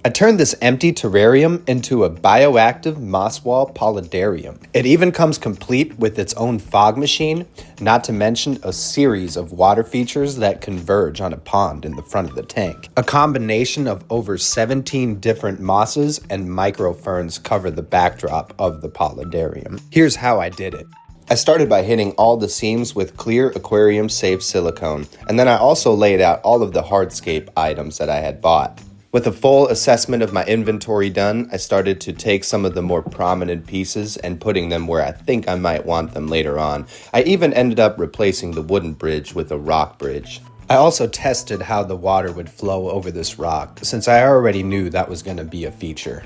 I turned this empty terrarium into a bioactive moss wall paludarium. It even comes complete with its own fog machine, not to mention a series of water features that converge on a pond in the front of the tank. A combination of over 17 different mosses and microferns cover the backdrop of the paludarium. Here's how I did it. I started by hitting all the seams with clear aquarium-safe silicone, and then I also laid out all of the hardscape items that I had bought. With a full assessment of my inventory done, I started to take some of the more prominent pieces and putting them where I think I might want them later on. I even ended up replacing the wooden bridge with a rock bridge. I also tested how the water would flow over this rock, since I already knew that was going to be a feature.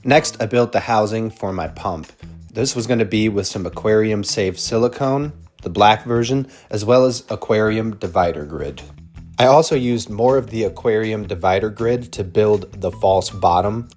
Next, I built the housing for my pump. This was going to be with some aquarium-safe silicone, the black version, as well as aquarium divider grid. I also used more of the aquarium divider grid to build the false bottom.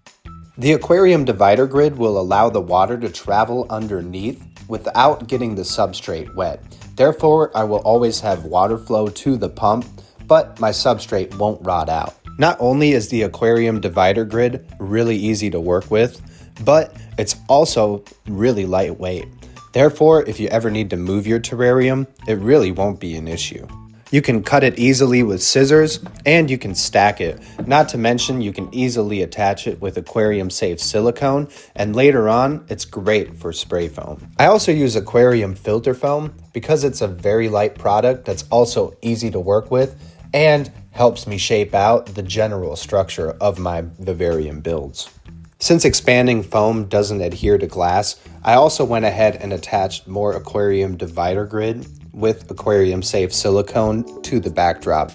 The aquarium divider grid will allow the water to travel underneath without getting the substrate wet. Therefore, I will always have water flow to the pump, but my substrate won't rot out. Not only is the aquarium divider grid really easy to work with, but it's also really lightweight. Therefore, if you ever need to move your terrarium, it really won't be an issue. You can cut it easily with scissors, and you can stack it. Not to mention, you can easily attach it with aquarium-safe silicone, and later on, it's great for spray foam. I also use aquarium filter foam because it's a very light product that's also easy to work with and helps me shape out the general structure of my vivarium builds. Since expanding foam doesn't adhere to glass, I also went ahead and attached more aquarium divider grid with aquarium-safe silicone to the backdrop.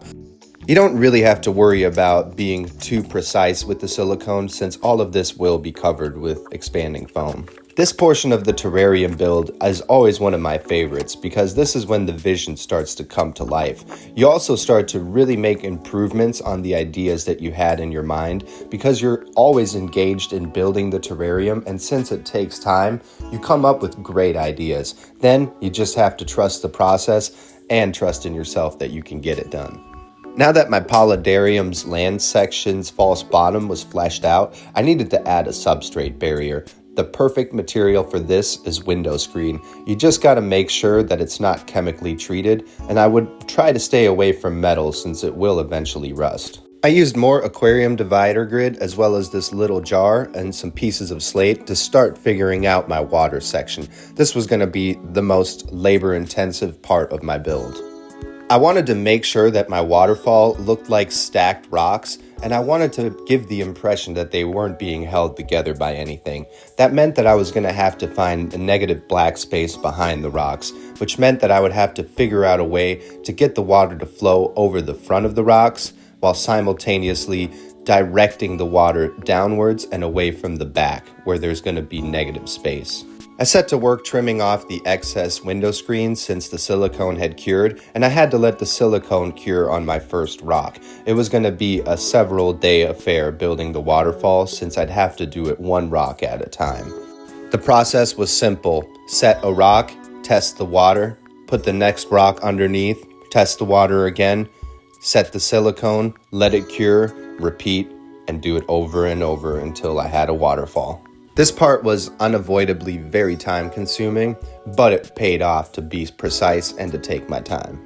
You don't really have to worry about being too precise with the silicone since all of this will be covered with expanding foam. This portion of the terrarium build is always one of my favorites because this is when the vision starts to come to life. You also start to really make improvements on the ideas that you had in your mind because you're always engaged in building the terrarium, and since it takes time, you come up with great ideas. Then you just have to trust the process and trust in yourself that you can get it done. Now that my paludarium's land section's false bottom was fleshed out, I needed to add a substrate barrier. The perfect material for this is window screen. You just gotta make sure that it's not chemically treated, and I would try to stay away from metal since it will eventually rust. I used more aquarium divider grid as well as this little jar and some pieces of slate to start figuring out my water section. This was gonna be the most labor-intensive part of my build. I wanted to make sure that my waterfall looked like stacked rocks, and I wanted to give the impression that they weren't being held together by anything. That meant that I was going to have to find a negative black space behind the rocks, which meant that I would have to figure out a way to get the water to flow over the front of the rocks while simultaneously directing the water downwards and away from the back where there's going to be negative space. I set to work trimming off the excess window screen since the silicone had cured, and I had to let the silicone cure on my first rock. It was going to be a several day affair building the waterfall since I'd have to do it one rock at a time. The process was simple. Set a rock, test the water, put the next rock underneath, test the water again, set the silicone, let it cure, repeat, and do it over and over until I had a waterfall. This part was unavoidably very time-consuming, but it paid off to be precise and to take my time.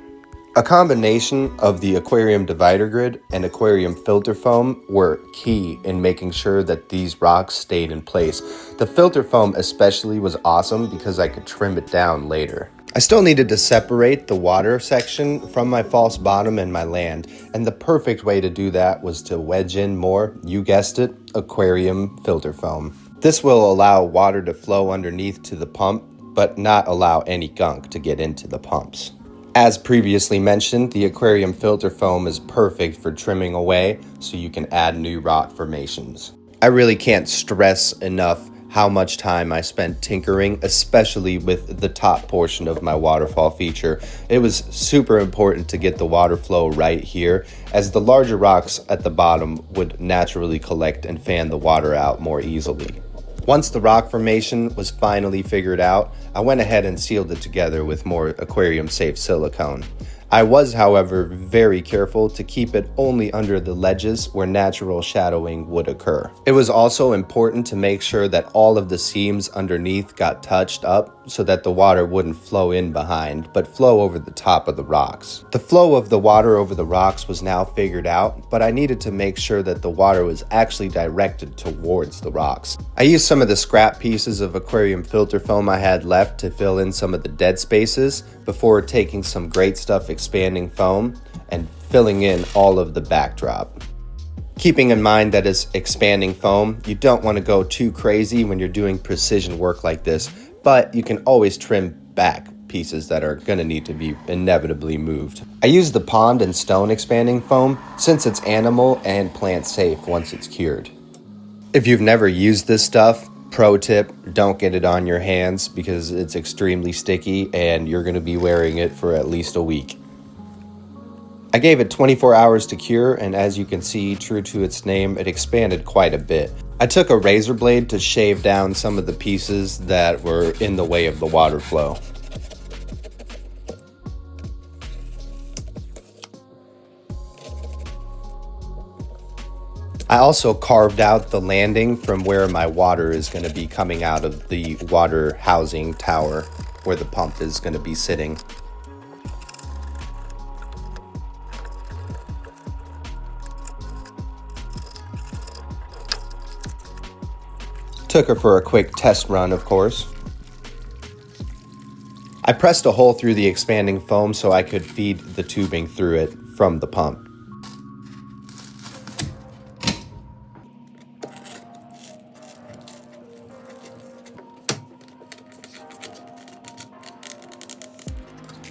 A combination of the aquarium divider grid and aquarium filter foam were key in making sure that these rocks stayed in place. The filter foam especially was awesome because I could trim it down later. I still needed to separate the water section from my false bottom and my land, and the perfect way to do that was to wedge in more, you guessed it, aquarium filter foam. This will allow water to flow underneath to the pump, but not allow any gunk to get into the pumps. As previously mentioned, the aquarium filter foam is perfect for trimming away so you can add new rock formations. I really can't stress enough how much time I spent tinkering, especially with the top portion of my waterfall feature. It was super important to get the water flow right here, as the larger rocks at the bottom would naturally collect and fan the water out more easily. Once the rock formation was finally figured out, I went ahead and sealed it together with more aquarium-safe silicone. I was, however, very careful to keep it only under the ledges where natural shadowing would occur. It was also important to make sure that all of the seams underneath got touched up so that the water wouldn't flow in behind, but flow over the top of the rocks. The flow of the water over the rocks was now figured out, but I needed to make sure that the water was actually directed towards the rocks. I used some of the scrap pieces of aquarium filter foam I had left to fill in some of the dead spaces before taking some great stuff expanding foam and filling in all of the backdrop. Keeping in mind that it's expanding foam, you don't want to go too crazy when you're doing precision work like this, but you can always trim back pieces that are going to need to be inevitably moved. I use the pond and stone expanding foam since it's animal and plant safe once it's cured. If you've never used this stuff, pro tip, don't get it on your hands because it's extremely sticky and you're going to be wearing it for at least a week. I gave it 24 hours to cure, and as you can see, true to its name, it expanded quite a bit. I took a razor blade to shave down some of the pieces that were in the way of the water flow. I also carved out the landing from where my water is going to be coming out of the water housing tower where the pump is going to be sitting. Took her for a quick test run, of course. I pressed a hole through the expanding foam so I could feed the tubing through it from the pump.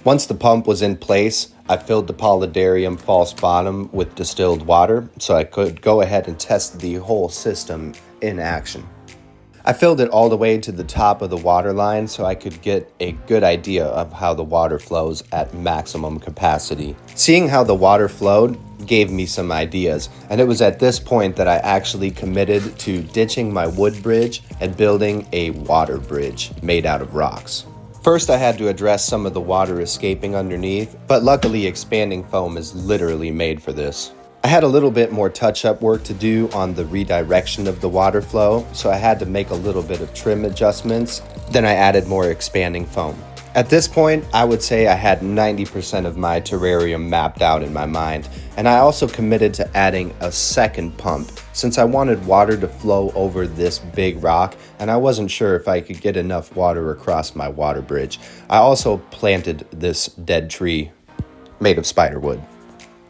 Once the pump was in place, I filled the paludarium false bottom with distilled water so I could go ahead and test the whole system in action. I filled it all the way to the top of the water line so I could get a good idea of how the water flows at maximum capacity. Seeing how the water flowed gave me some ideas, and it was at this point that I actually committed to ditching my wood bridge and building a water bridge made out of rocks. First, I had to address some of the water escaping underneath, but luckily expanding foam is literally made for this. I had a little bit more touch-up work to do on the redirection of the water flow, so I had to make a little bit of trim adjustments. Then I added more expanding foam. At this point, I would say I had 90% of my terrarium mapped out in my mind, and I also committed to adding a second pump since I wanted water to flow over this big rock, and I wasn't sure if I could get enough water across my water bridge. I also planted this dead tree made of spiderwood.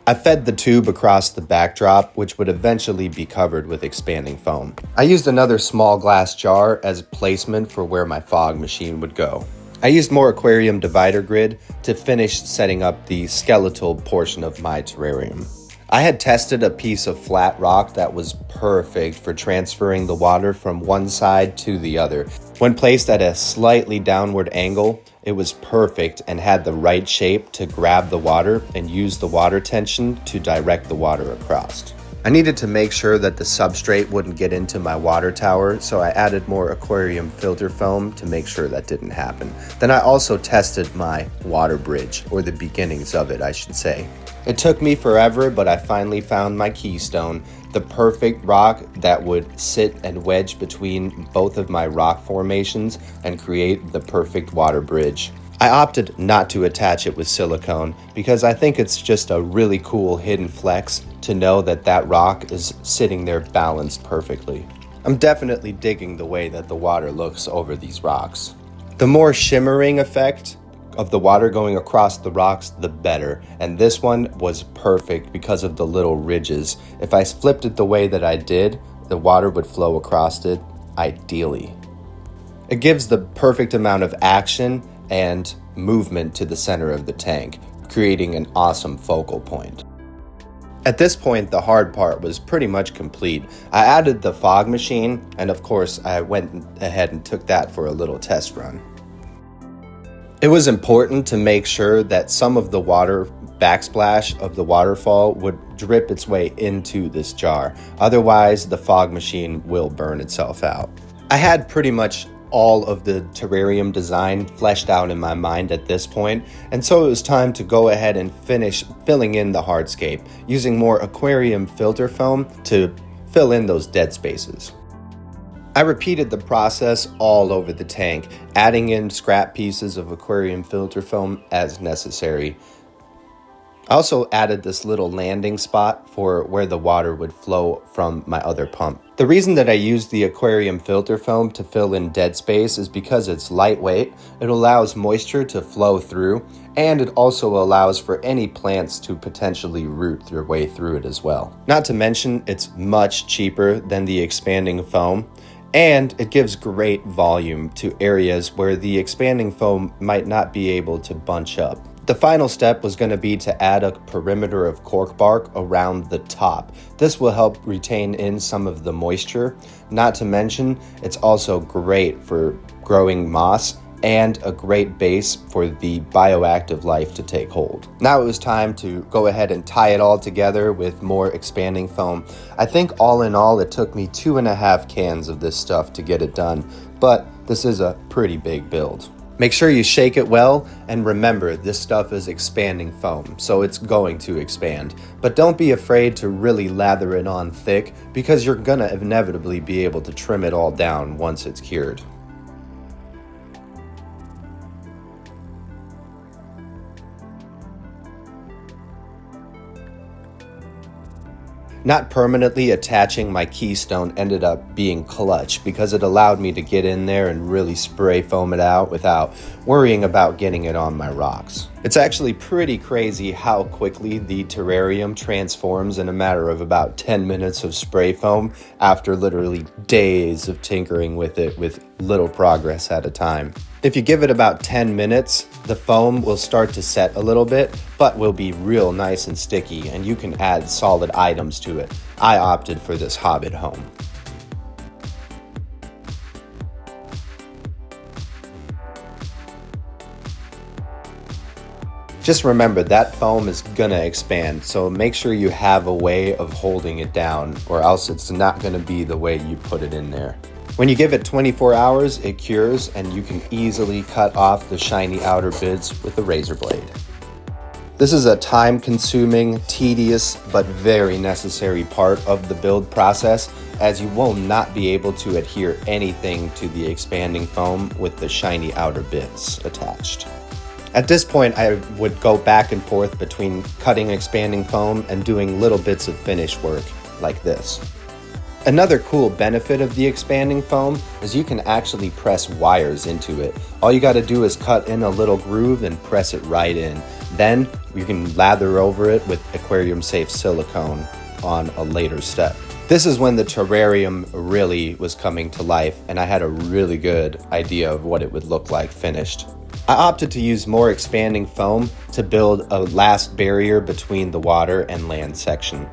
I fed the tube across the backdrop, which would eventually be covered with expanding foam. I used another small glass jar as placement for where my fog machine would go. I used more aquarium divider grid to finish setting up the skeletal portion of my terrarium. I had tested a piece of flat rock that was perfect for transferring the water from one side to the other. When placed at a slightly downward angle, it was perfect and had the right shape to grab the water and use the water tension to direct the water across. I needed to make sure that the substrate wouldn't get into my water tower, so I added more aquarium filter foam to make sure that didn't happen. Then I also tested my water bridge, or the beginnings of it, I should say. It took me forever, but I finally found my keystone, the perfect rock that would sit and wedge between both of my rock formations and create the perfect water bridge. I opted not to attach it with silicone because I think it's just a really cool hidden flex to know that that rock is sitting there balanced perfectly. I'm definitely digging the way that the water looks over these rocks. The more shimmering effect of the water going across the rocks, the better. And this one was perfect because of the little ridges. If I flipped it the way that I did, the water would flow across it ideally. It gives the perfect amount of action and movement to the center of the tank, creating an awesome focal point. At this point, the hard part was pretty much complete. I added the fog machine, and of course, I went ahead and took that for a little test run. It was important to make sure that some of the water backsplash of the waterfall would drip its way into this jar. Otherwise, the fog machine will burn itself out. I had pretty much all of the terrarium design fleshed out in my mind at this point, and so it was time to go ahead and finish filling in the hardscape, using more aquarium filter foam to fill in those dead spaces. I repeated the process all over the tank, adding in scrap pieces of aquarium filter foam as necessary. I also added this little landing spot for where the water would flow from my other pump. The reason that I used the aquarium filter foam to fill in dead space is because it's lightweight, it allows moisture to flow through, and it also allows for any plants to potentially root their way through it as well. Not to mention, it's much cheaper than the expanding foam, and it gives great volume to areas where the expanding foam might not be able to bunch up. The final step was going to be to add a perimeter of cork bark around the top. This will help retain in some of the moisture. Not to mention, it's also great for growing moss and a great base for the bioactive life to take hold. Now it was time to go ahead and tie it all together with more expanding foam. I think all in all, it took me 2.5 cans of this stuff to get it done, but this is a pretty big build. Make sure you shake it well, and remember, this stuff is expanding foam, so it's going to expand. But don't be afraid to really lather it on thick, because you're gonna inevitably be able to trim it all down once it's cured. Not permanently attaching my keystone ended up being clutch because it allowed me to get in there and really spray foam it out without worrying about getting it on my rocks. It's actually pretty crazy how quickly the terrarium transforms in a matter of about 10 minutes of spray foam after literally days of tinkering with it with little progress at a time. If you give it about 10 minutes, the foam will start to set a little bit, but will be real nice and sticky, and you can add solid items to it. I opted for this Hobbit home. Just remember that foam is gonna expand, so make sure you have a way of holding it down, or else it's not gonna be the way you put it in there. When you give it 24 hours, it cures, and you can easily cut off the shiny outer bits with a razor blade. This is a time-consuming, tedious, but very necessary part of the build process, as you will not be able to adhere anything to the expanding foam with the shiny outer bits attached. At this point, I would go back and forth between cutting expanding foam and doing little bits of finish work, like this. Another cool benefit of the expanding foam is you can actually press wires into it. All you gotta do is cut in a little groove and press it right in. Then you can lather over it with aquarium safe silicone on a later step. This is when the terrarium really was coming to life, and I had a really good idea of what it would look like finished. I opted to use more expanding foam to build a last barrier between the water and land section.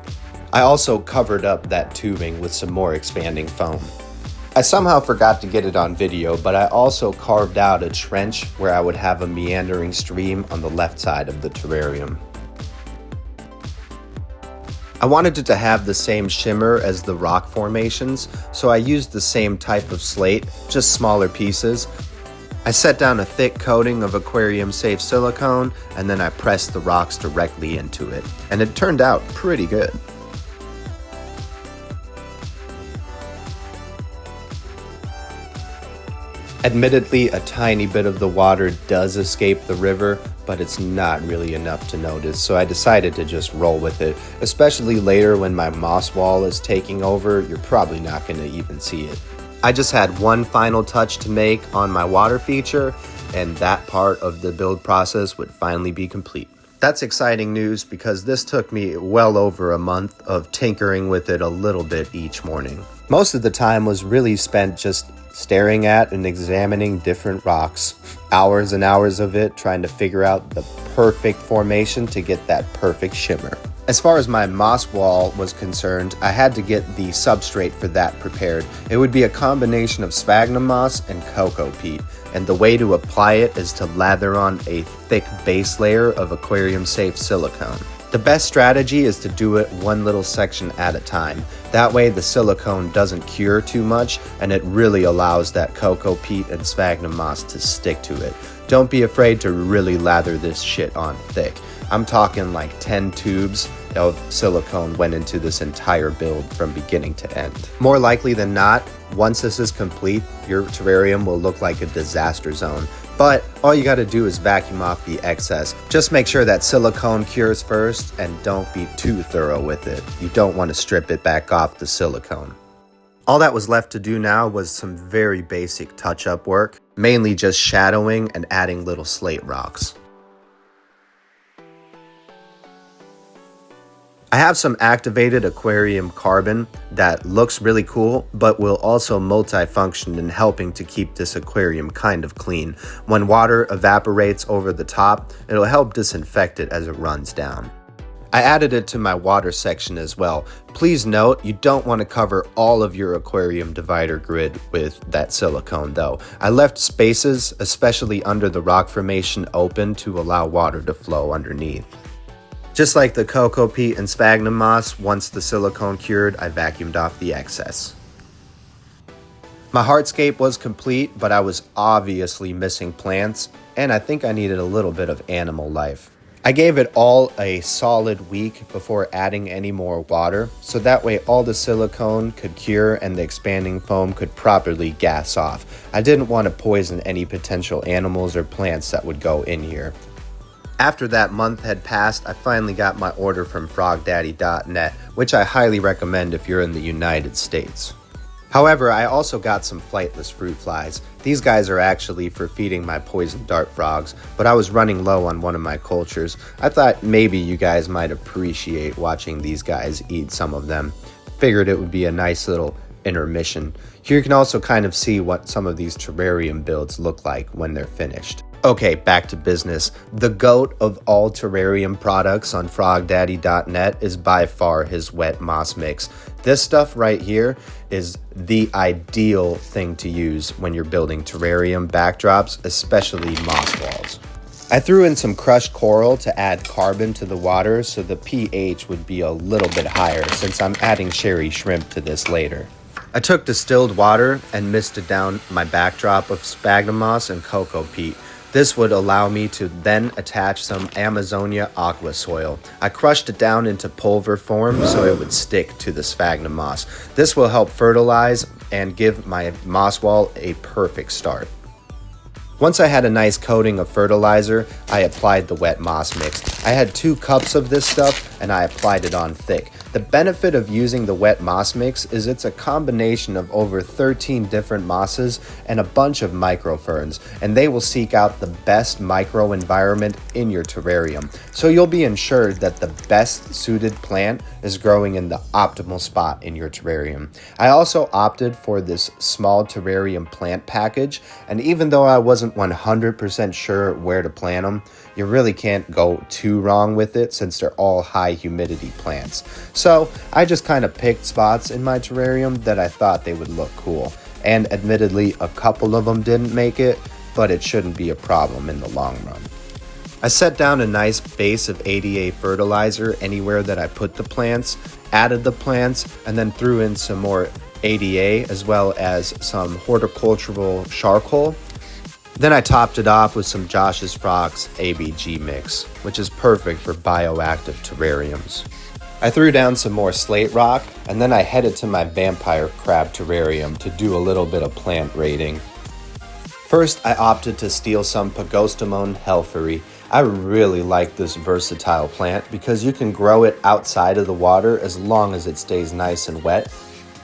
I also covered up that tubing with some more expanding foam. I somehow forgot to get it on video, but I also carved out a trench where I would have a meandering stream on the left side of the terrarium. I wanted it to have the same shimmer as the rock formations, so I used the same type of slate, just smaller pieces. I set down a thick coating of aquarium safe silicone, and then I pressed the rocks directly into it, and it turned out pretty good. Admittedly, a tiny bit of the water does escape the river, but it's not really enough to notice, so I decided to just roll with it. Especially later when my moss wall is taking over, you're probably not going to even see it. I just had one final touch to make on my water feature, and that part of the build process would finally be complete. That's exciting news because this took me well over a month of tinkering with it a little bit each morning. Most of the time was really spent just staring at and examining different rocks. Hours and hours of it trying to figure out the perfect formation to get that perfect shimmer. As far as my moss wall was concerned, I had to get the substrate for that prepared. It would be a combination of sphagnum moss and cocoa peat, and the way to apply it is to lather on a thick base layer of aquarium safe silicone. The best strategy is to do it one little section at a time. That way the silicone doesn't cure too much and it really allows that cocoa peat and sphagnum moss to stick to it. Don't be afraid to really lather this shit on thick. I'm talking like 10 tubes of silicone went into this entire build from beginning to end. More likely than not, once this is complete, your terrarium will look like a disaster zone. But all you gotta do is vacuum off the excess. Just make sure that silicone cures first and don't be too thorough with it. You don't want to strip it back off the silicone. All that was left to do now was some very basic touch-up work, mainly just shadowing and adding little slate rocks. I have some activated aquarium carbon that looks really cool, but will also multifunction in helping to keep this aquarium kind of clean. When water evaporates over the top, it'll help disinfect it as it runs down. I added it to my water section as well. Please note, you don't want to cover all of your aquarium divider grid with that silicone though. I left spaces, especially under the rock formation, open to allow water to flow underneath. Just like the cocoa peat and sphagnum moss, once the silicone cured, I vacuumed off the excess. My hardscape was complete, but I was obviously missing plants, and I think I needed a little bit of animal life. I gave it all a solid week before adding any more water, so that way all the silicone could cure and the expanding foam could properly gas off. I didn't want to poison any potential animals or plants that would go in here. After that month had passed, I finally got my order from frogdaddy.net, which I highly recommend if you're in the United States. However, I also got some flightless fruit flies. These guys are actually for feeding my poison dart frogs, but I was running low on one of my cultures. I thought maybe you guys might appreciate watching these guys eat some of them. Figured it would be a nice little intermission. Here you can also kind of see what some of these terrarium builds look like when they're finished. Okay, back to business. The GOAT of all terrarium products on frogdaddy.net is by far his wet moss mix. This stuff right here is the ideal thing to use when you're building terrarium backdrops, especially moss walls. I threw in some crushed coral to add carbon to the water so the pH would be a little bit higher since I'm adding sherry shrimp to this later. I took distilled water and misted down my backdrop of sphagnum moss and cocoa peat. This would allow me to then attach some Amazonia aqua soil. I crushed it down into pulver form so it would stick to the sphagnum moss. This will help fertilize and give my moss wall a perfect start. Once I had a nice coating of fertilizer, I applied the wet moss mix. I had 2 cups of this stuff and I applied it on thick. The benefit of using the wet moss mix is it's a combination of over 13 different mosses and a bunch of microferns, and they will seek out the best micro environment in your terrarium. So you'll be ensured that the best suited plant is growing in the optimal spot in your terrarium. I also opted for this small terrarium plant package, and even though I wasn't 100% sure where to plant them, you really can't go too wrong with it since they're all high humidity plants. So I just kind of picked spots in my terrarium that I thought they would look cool. And admittedly, a couple of them didn't make it, but it shouldn't be a problem in the long run. I set down a nice base of ADA fertilizer anywhere that I put the plants, added the plants, and then threw in some more ADA as well as some horticultural charcoal. Then I topped it off with some Josh's Frogs ABG mix, which is perfect for bioactive terrariums. I threw down some more slate rock, and then I headed to my vampire crab terrarium to do a little bit of plant raiding. First, I opted to steal some Pagostemon helferi. I really like this versatile plant because you can grow it outside of the water as long as it stays nice and wet,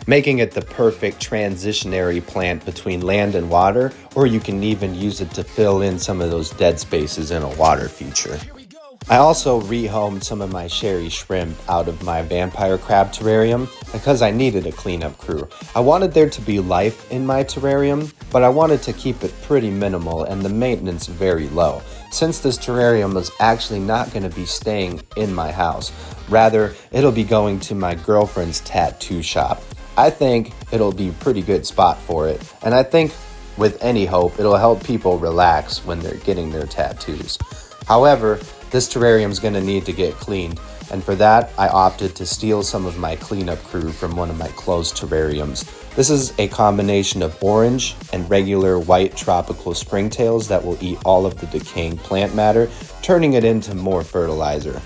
making it the perfect transitionary plant between land and water, or you can even use it to fill in some of those dead spaces in a water feature. I also rehomed some of my sherry shrimp out of my vampire crab terrarium because I needed a cleanup crew. I wanted there to be life in my terrarium, but I wanted to keep it pretty minimal and the maintenance very low. Since this terrarium was actually not going to be staying in my house, rather it'll be going to my girlfriend's tattoo shop. I think it'll be a pretty good spot for it, and I think with any hope it'll help people relax when they're getting their tattoos. However, this terrarium is going to need to get cleaned. and for that, I opted to steal some of my cleanup crew from one of my closed terrariums. This is a combination of orange and regular white tropical springtails that will eat all of the decaying plant matter, turning it into more fertilizer.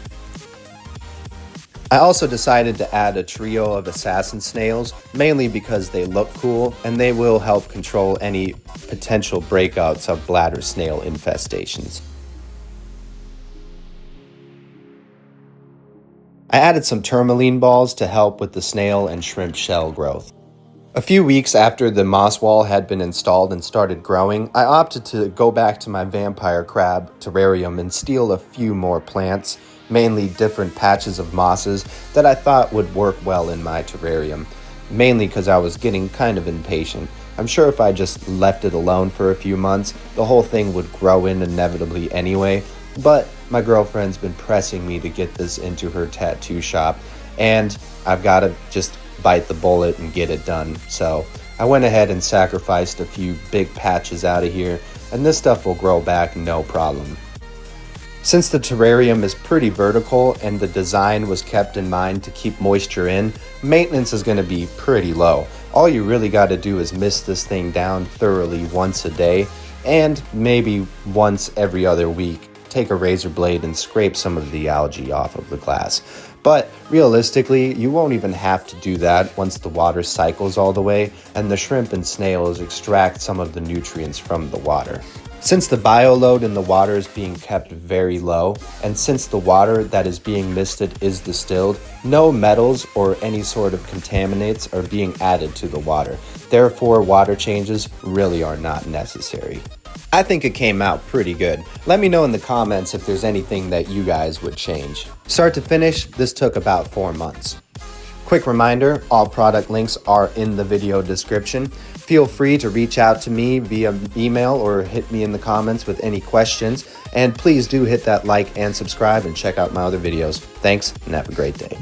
I also decided to add a trio of assassin snails, mainly because they look cool and they will help control any potential breakouts of bladder snail infestations. I added some tourmaline balls to help with the snail and shrimp shell growth. A few weeks after the moss wall had been installed and started growing, I opted to go back to my vampire crab terrarium and steal a few more plants, mainly different patches of mosses that I thought would work well in my terrarium, mainly because I was getting kind of impatient. I'm sure if I just left it alone for a few months, the whole thing would grow in inevitably anyway, but my girlfriend's been pressing me to get this into her tattoo shop, and I've got to just bite the bullet and get it done. So I went ahead and sacrificed a few big patches out of here, and this stuff will grow back no problem. Since the terrarium is pretty vertical and the design was kept in mind to keep moisture in, maintenance is going to be pretty low. All you really got to do is mist this thing down thoroughly once a day, and maybe once every other week. Take a razor blade and scrape some of the algae off of the glass. But realistically, you won't even have to do that once the water cycles all the way and the shrimp and snails extract some of the nutrients from the water. Since the bioload in the water is being kept very low, and since the water that is being misted is distilled, no metals or any sort of contaminants are being added to the water. Therefore, water changes really are not necessary. I think it came out pretty good. Let me know in the comments if there's anything that you guys would change. Start to finish, this took about 4 months. Quick reminder, all product links are in the video description. Feel free to reach out to me via email or hit me in the comments with any questions. And please do hit that like and subscribe and check out my other videos. Thanks and have a great day.